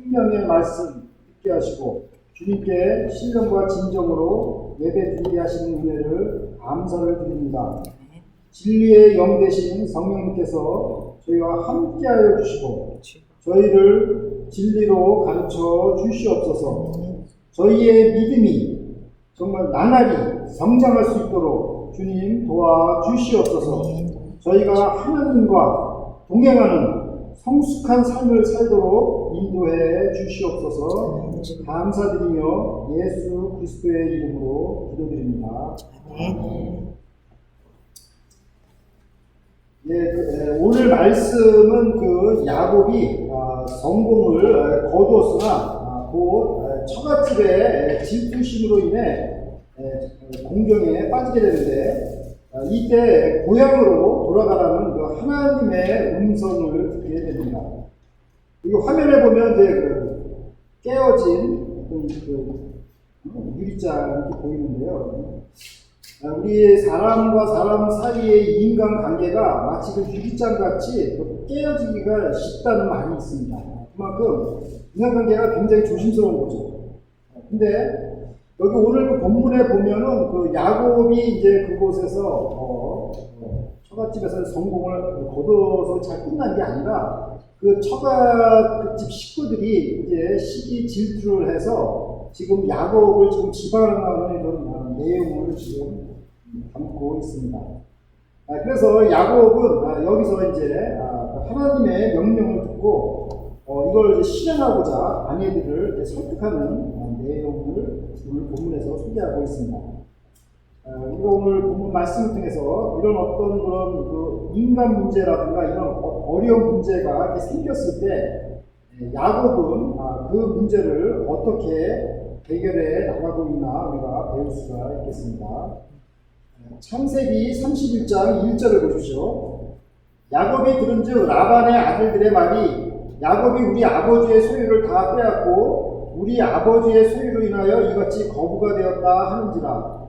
생명의 말씀 듣게 하시고 주님께 신령과 진정으로 예배 드리게 하시는 은혜를 감사를 드립니다. 진리의 영 되신 성령님께서 저희와 함께하여 주시고 저희를 진리로 가르쳐 주시옵소서. 저희의 믿음이 정말 나날이 성장할 수 있도록 주님 도와주시옵소서. 저희가 하나님과 동행하는 성숙한 삶을 살도록 인도해 주시옵소서. 감사드리며 예수 그리스도의 이름으로 기도드립니다. 오늘 말씀은 그 야곱이 성공을 거두었으나 곧 처갓집의 질투심으로 인해 공경에 빠지게 되는데 이때 고향으로 돌아가라는 그 하나님의 음성을 듣게 됩니다. 이 화면에 보면 이제 그 깨어진 그 유리장이 보이는데요. 우리 사람과 사람 사이의 인간 관계가 마치 그 유리장 같이 깨어지기가 쉽다는 말이 있습니다. 그만큼 인간관계가 굉장히 조심스러운 거죠. 근데 여기 오늘 그 본문에 보면은 그 야곱이 이제 그곳에서 처갓집에서 성공을 거둬서 잘 끝난 게 아니라 그 처갓집 식구들이 이제 시기 질투를 해서 지금 야곱을 지금 지방하는 이런 내용을 지금 담고 있습니다. 그래서 야곱은 여기서 이제 하나님의 명령을 듣고 이걸 이제 실행하고자 아내들을 설득하는 내용을 오늘 본문에서 소개하고 있습니다. 우리가 오늘 본문 말씀을 통해서 이런 어떤 그런 그 인간 문제라든가 이런 어려운 문제가 이렇게 생겼을 때 야곱은 그 문제를 어떻게 해결해 나가고 있나 우리가 배울 수가 있겠습니다. 창세기 31장 1절을 보십시오. 야곱이 들은즉 라반의 아들들의 말이 야곱이 우리 아버지의 소유를 다 빼앗고 우리 아버지의 소유로 인하여 이같이 거부가 되었다 하는지라.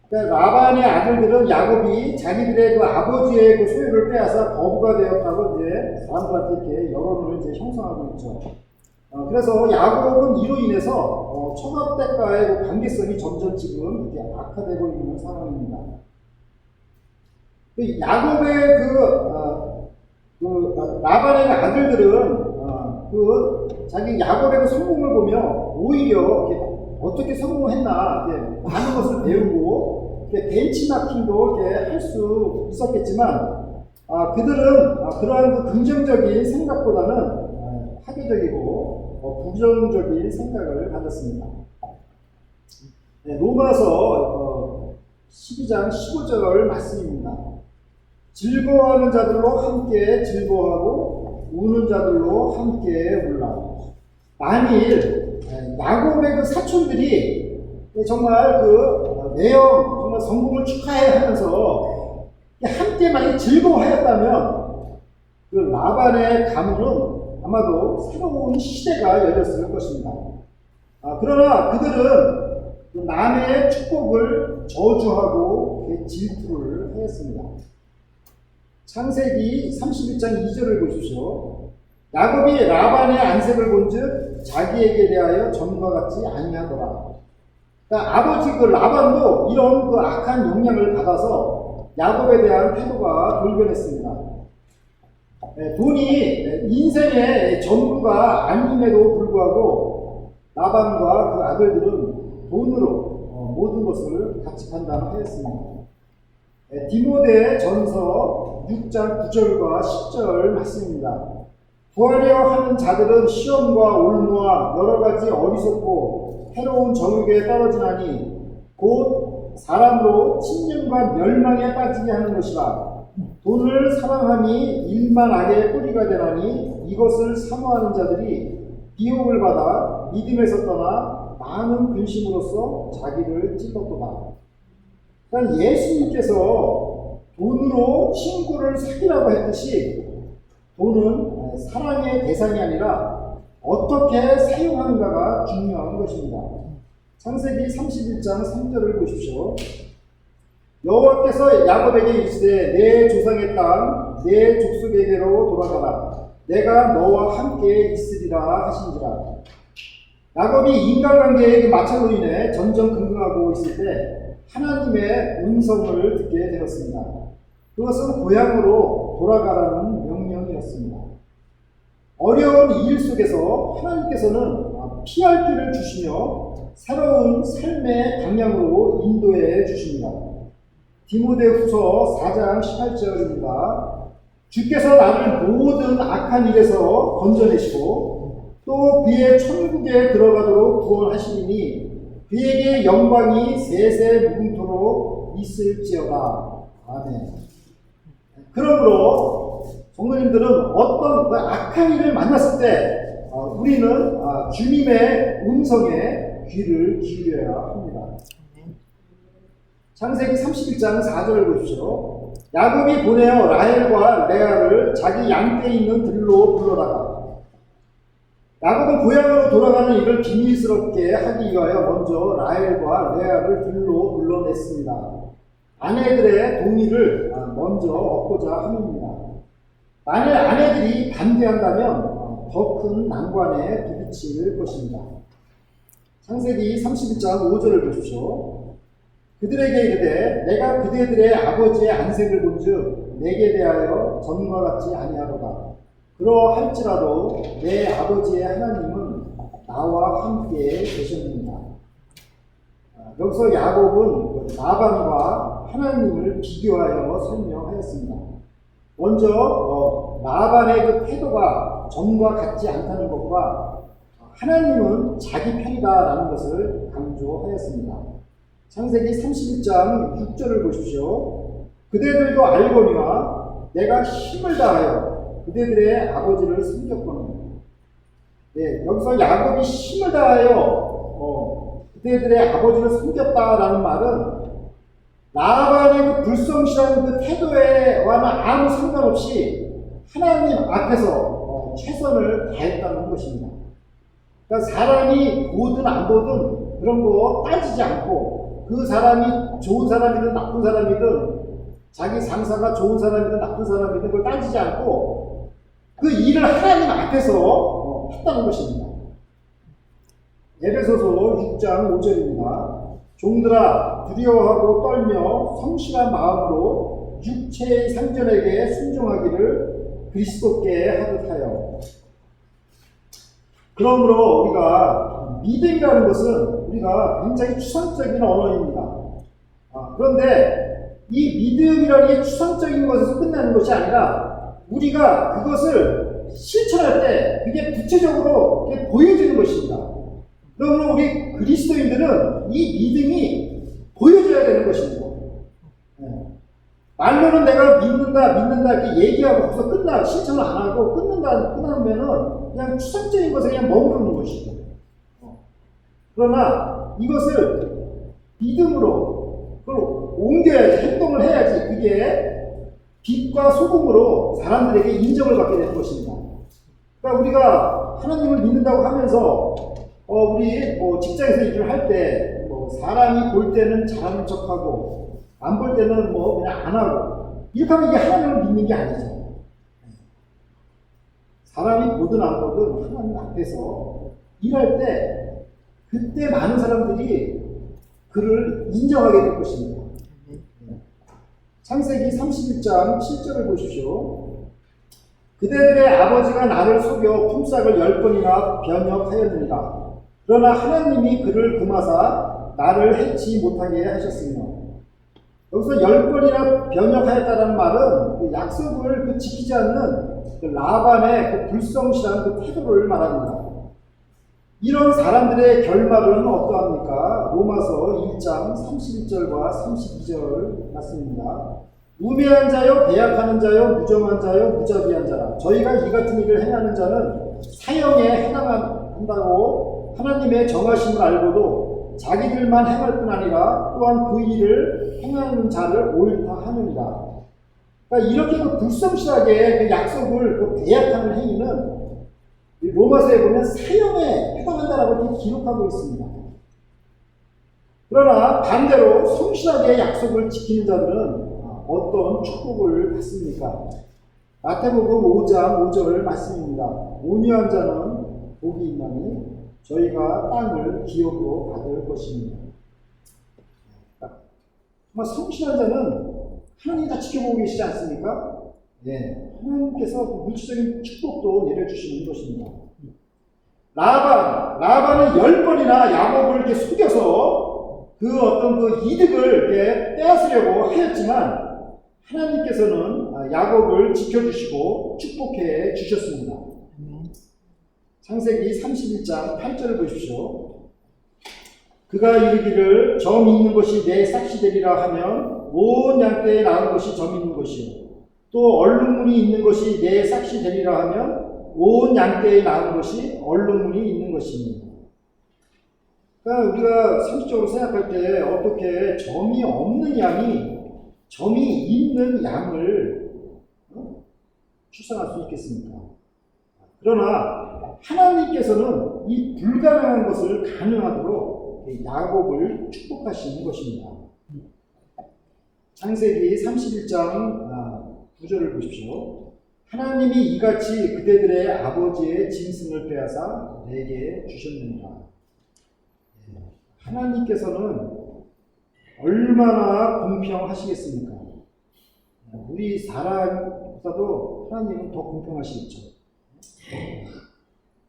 그러니까 라반의 아들들은 야곱이 자기들의 그 아버지의 그 소유를 빼앗아 거부가 되었다고 이제 사람들한테 이렇게 여론을 이제 형성하고 있죠. 그래서 야곱은 이로 인해서 처갓댁과의 그 관계성이 점점 지금 이렇게 악화되고 있는 상황입니다. 야곱의 라반의 아들들은 자기 야곱의 그 성공을 보며 오히려 어떻게 성공했나 많은 것을 배우고 벤치마킹도 할 수 있었겠지만 그들은 그러한 그 긍정적인 생각보다는 파괴적이고 부정적인 생각을 가졌습니다. 로마서 12장 15절 말씀입니다. 즐거워하는 자들로 함께 즐거워하고 우는 자들로 함께 울라. 만일 야곱의 그 사촌들이 정말 정말 성공을 축하해 하면서 함께 많이 즐거워하였다면 그 라반의 가문은 아마도 새로운 시대가 열렸을 것입니다. 그러나 그들은 남의 축복을 저주하고 질투를 하였습니다. 창세기 31장 2절을 보십시오. 야곱이 라반의 안색을 본즉 자기에게 대하여 전과 같지 아니하더라. 그러니까 아버지 그 라반도 이런 그 악한 영향을 받아서 야곱에 대한 태도가 돌변했습니다. 돈이 인생의 전부가 아님에도 불구하고 라반과 그 아들들은 돈으로 모든 것을 같이 판단하였습니다. 디모데 전서 6장 9절과 10절 말씀입니다. 구하려 하는 자들은 시험과 올무와 여러 가지 어리석고 해로운 정욕에 떨어지나니 곧 사람으로 침륜과 멸망에 빠지게 하는 것이라. 돈을 사랑함이 일만악의 뿌리가 되나니 이것을 사모하는 자들이 비용을 받아 믿음에서 떠나 많은 근심으로써 자기를 찔렀도다. 그러니까 예수님께서 돈으로 친구를 사귀라고 했듯이 돈은 사랑의 대상이 아니라 어떻게 사용하는가가 중요한 것입니다. 창세기 31장 3절을 보십시오. 여호와께서 야곱에게 이르시되 내 조상의 땅 내 족속에게로 돌아가라. 내가 너와 함께 있으리라 하신지라. 야곱이 인간관계의 그 마찰로 인해 전전긍긍하고 있을 때 하나님의 음성을 듣게 되었습니다. 그것은 고향으로 돌아가라는 명령이었습니다. 어려운 일 속에서 하나님께서는 피할 길을 주시며 새로운 삶의 방향으로 인도해 주십니다. 디모데후서 4장 18절입니다. 주께서 나를 모든 악한 일에서 건져내시고 또 그의 천국에 들어가도록 구원하시리니 그에게 영광이 세세 무궁토록 있을지어다. 아멘. 그러므로 성도님들은 어떤 악한 일을 만났을 때 우리는 주님의 음성에 귀를 기울여야 합니다. 창세기 31장 4절을 보십시오. 야곱이 보내어 라헬과 레아를 자기 양떼에 있는 들로 불러다가 야곱은 고향으로 돌아가는 일을 비밀스럽게 하기 위하여 먼저 라헬과 레아를 들로 불러냈습니다. 아내들의 동의를 먼저 얻고자 함입니다. 만일 아내들이 반대한다면 더 큰 난관에 부딪힐 것입니다. 창세기 31장 5절을 보십시오. 그들에게 이르되 내가 그대들의 아버지의 안색을 본즉 내게 대하여 전과 같지 아니하도다. 그러할지라도 내 아버지의 하나님은 나와 함께 계셨느니라. 여기서 야곱은 라반과 하나님을 비교하여 설명하였습니다. 먼저 라반의 그 태도가 전과 같지 않다는 것과 하나님은 자기 편이다라는 것을 강조하였습니다. 창세기 31장 6절을 보십시오. 그대들도 알거니와 내가 힘을 다하여 그대들의 아버지를 섬겼거늘. 네, 여기서 야곱이 힘을 다하여 그대들의 아버지를 섬겼다라는 말은 라반의 그 불성실한 그 태도와는 아무 상관없이 하나님 앞에서 최선을 다했다는 것입니다. 그러니까 사람이 보든 안 보든 그런 거 따지지 않고 그 사람이 좋은 사람이든 나쁜 사람이든 자기 상사가 좋은 사람이든 나쁜 사람이든 그걸 따지지 않고 그 일을 하나님 앞에서 했다는 것입니다. 에베소서 6장 5절입니다. 종들아 두려워하고 떨며 성실한 마음으로 육체의 상전에게 순종하기를 그리스도께 하듯하여. 그러므로 우리가 믿음이라는 것은 우리가 굉장히 추상적인 언어입니다. 그런데 이 믿음이라는 게 추상적인 것에서 끝나는 것이 아니라 우리가 그것을 실천할 때 그게 구체적으로 보여지는 것입니다. 그러므로 우리 그리스도인들은 이 믿음이 보여져야 되는 것입니다. 말로는 내가 믿는다 이렇게 얘기하고 거기서 실천을 안 하고 끝나면은 그냥 추상적인 것에 그냥 머무르는 것이죠. 그러나 이것을 믿음으로 그걸 옮겨야지, 행동을 해야지 그게 빛과 소금으로 사람들에게 인정을 받게 되는 것입니다. 그러니까 우리가 하나님을 믿는다고 하면서 우리 직장에서 일을 할 때 사람이 볼 때는 잘하는 척하고 안 볼 때는 그냥 안 하고 이렇게 하면 이게 하나님을 믿는 게 아니죠. 사람이 보든 안 보든 하나님 앞에서 일할 때 그때 많은 사람들이 그를 인정하게 될 것입니다. 창세기 31장 7절을 보십시오. 그대들의 아버지가 나를 속여 품삯을 10번이나 변역하였느니라. 그러나 하나님이 그를 금하사 나를 해치 못하게 하셨으며. 여기서 10번이나 변역하였다는 말은 그 약속을 지키지 않는 그 라반의 그 불성실한 그 태도를 말합니다. 이런 사람들의 결말은 어떠합니까? 로마서 1장 31절과 32절 말씀입니다. 우매한 자요, 배약하는 자요, 무정한 자요, 무자비한 자라. 저희가 이 같은 일을 행하는 자는 사형에 해당한다고 하나님의 정하심을 알고도 자기들만 행할 뿐 아니라 또한 그 일을 행하는 자를 옳다 하느니라. 그러니까 이렇게 그 불성실하게 그 약속을 그 배약하는 행위는 로마서에 보면 사형에 해당한다라고 이렇게 기록하고 있습니다. 그러나 반대로 성실하게 약속을 지키는 자들은 어떤 축복을 받습니까? 마태복음 5장 5절 말씀입니다. 온유한 자는 복이 있나니 저희가 땅을 기업으로 받을 것입니다. 정말 성실한 자는 하나님이 다 지켜보고 계시지 않습니까? 네, 하나님께서 물질적인 축복도 내려주시는 것입니다. 라반은 10번이나 야곱을 이렇게 속여서 그 어떤 그 이득을 이렇게 빼앗으려고 하였지만 하나님께서는 야곱을 지켜주시고 축복해 주셨습니다. 창세기 31장 8절을 보십시오. 그가 이르기를 점 있는 것이 내 삭시 되리라 하면 온 양떼에 낳은 것이 점 있는 것이요 또 얼룩무늬 있는 것이 내 삭시 되리라 하면 온 양떼에 낳은 것이 얼룩무늬 있는 것입니다. 그러니까 우리가 상식적으로 생각할 때 어떻게 점이 없는 양이 점이 있는 양을 출산할 수 있겠습니까? 그러나 하나님께서는 이 불가능한 것을 가능하도록 야곱을 축복하시는 것입니다. 창세기 31장 9절을 보십시오. 하나님이 이같이 그대들의 아버지의 짐승을 빼앗아 내게 주셨느니라. 하나님께서는 얼마나 공평하시겠습니까? 우리 사람보다도 하나님은 더 공평하시겠죠.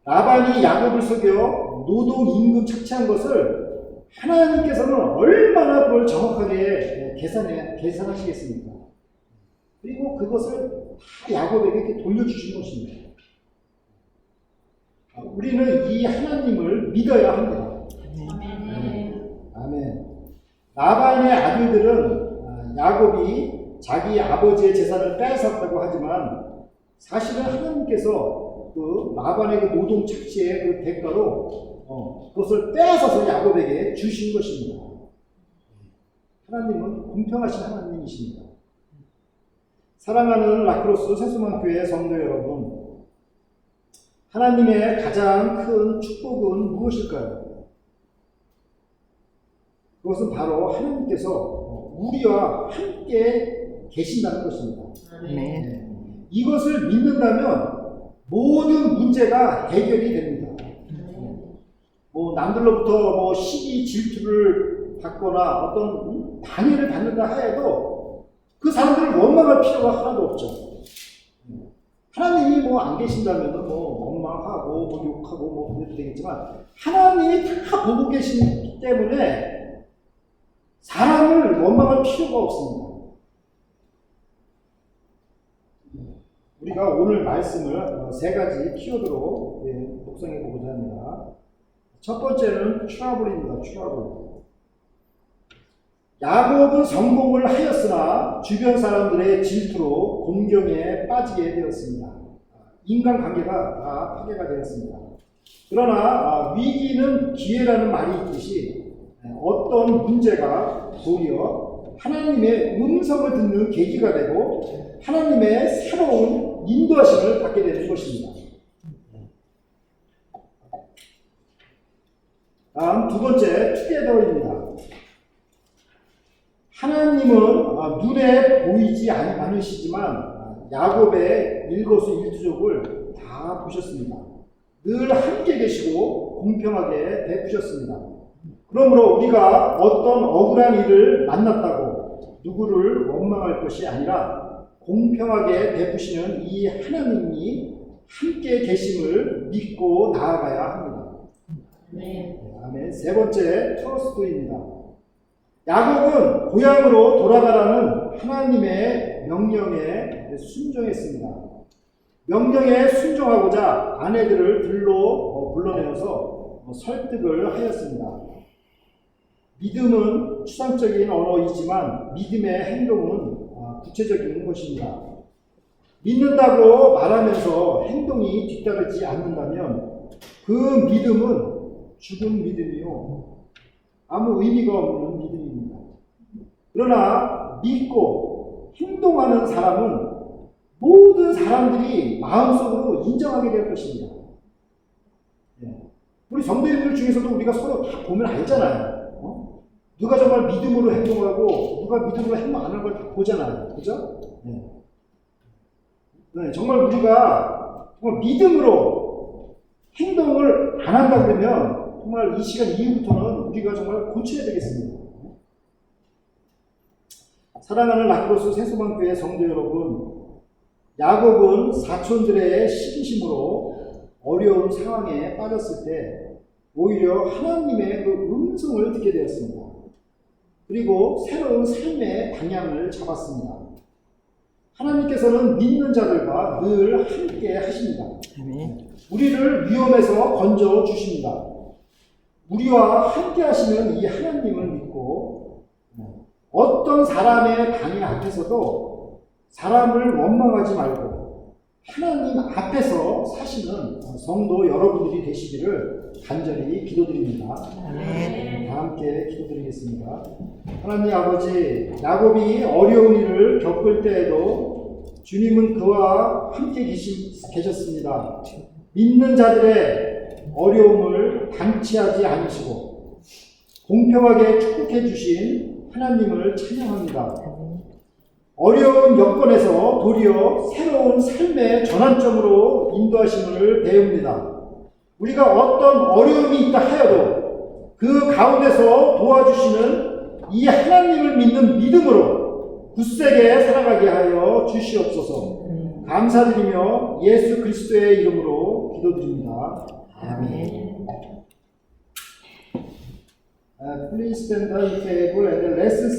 라반이 야곱을 속여 노동 임금 착취한 것을 하나님께서는 얼마나 그걸 정확하게 계산하시겠습니까? 그리고 그것을 다 야곱에게 이렇게 돌려주신 것입니다. 우리는 이 하나님을 믿어야 합니다. 아멘. 라반의 아들들은 야곱이 자기 아버지의 재산을 빼앗았다고 하지만 사실은 하나님께서 그 라반의 그 노동 착취의 그 대가로 그것을 빼앗아서 야곱에게 주신 것입니다. 하나님은 공평하신 하나님이십니다. 사랑하는 라크로스 세수만교회 성도 여러분, 하나님의 가장 큰 축복은 무엇일까요? 그것은 바로 하나님께서 우리와 함께 계신다는 것입니다. 네. 이것을 믿는다면 모든 문제가 해결이 됩니다. 남들로부터 시기 질투를 받거나 어떤 방해를 받는다 하여도 그 사람들을 원망할 필요가 하나도 없죠. 하나님이 안 계신다면 원망하고 욕하고 그래도 되겠지만 하나님이 다 보고 계시기 때문에 사람을 원망할 필요가 없습니다. 우리가 오늘 말씀을 세 가지 키워드로 묵상해 보고자 합니다. 첫 번째는 트러블입니다. 트러블. 야곱은 성공을 하였으나 주변 사람들의 질투로 곤경에 빠지게 되었습니다. 인간관계가 다 파괴가 되었습니다. 그러나 위기는 기회라는 말이 있듯이 어떤 문제가 도리어 하나님의 음성을 듣는 계기가 되고 하나님의 새로운 인도하심을 받게 되는 것입니다. 다음 두 번째, 투게더입니다. 하나님은 눈에 보이지 않으시지만 야곱의 일거수일투족을 다 보셨습니다. 늘 함께 계시고 공평하게 베푸셨습니다. 그러므로 우리가 어떤 억울한 일을 만났다고 누구를 원망할 것이 아니라 공평하게 베푸시는 이 하나님이 함께 계심을 믿고 나아가야 합니다. 네. 아멘. 세 번째, 트러스트입니다. 야곱은 고향으로 돌아가라는 하나님의 명령에 순종했습니다. 명령에 순종하고자 아내들을 들로 불러내어서 설득을 하였습니다. 믿음은 추상적인 언어이지만 믿음의 행동은 구체적인 것입니다. 믿는다고 말하면서 행동이 뒤따르지 않는다면 그 믿음은 죽은 믿음이요 아무 의미가 없는 믿음입니다. 그러나 믿고 행동하는 사람은 모든 사람들이 마음속으로 인정하게 될 것입니다. 우리 성도님들 중에서도 우리가 서로 다 보면 알잖아요. 누가 정말 믿음으로 행동하고 누가 믿음으로 행동 안 하는 걸 다 보잖아요. 그죠? 네, 정말 우리가 정말 믿음으로 행동을 안 한다 그러면 정말 이 시간 이후부터는 우리가 정말 고쳐야 되겠습니다. 사랑하는 라크로스 새소망교회 성도 여러분, 야곱은 사촌들의 시기심으로 어려운 상황에 빠졌을 때 오히려 하나님의 그 음성을 듣게 되었습니다. 그리고 새로운 삶의 방향을 잡았습니다. 하나님께서는 믿는 자들과 늘 함께 하십니다. 우리를 위험에서 건져 주십니다. 우리와 함께 하시는 이 하나님을 믿고 어떤 사람의 방해 앞에서도 사람을 원망하지 말고 하나님 앞에서 사시는 성도 여러분들이 되시기를 간절히 기도드립니다. 다 함께 기도드리겠습니다. 하나님 아버지, 야곱이 어려운 일을 겪을 때에도 주님은 그와 함께 계셨습니다. 믿는 자들의 어려움을 방치하지 않으시고 공평하게 축복해 주신 하나님을 찬양합니다. 어려운 여건에서 도리어 새로운 삶의 전환점으로 인도하심을 배웁니다. 우리가 어떤 어려움이 있다 하여도 그 가운데서 도와주시는 이 하나님을 믿는 믿음으로 굳세게 살아가게 하여 주시옵소서. 감사드리며 예수 그리스도의 이름으로 기도드립니다. 아멘. Please stand up if able and let's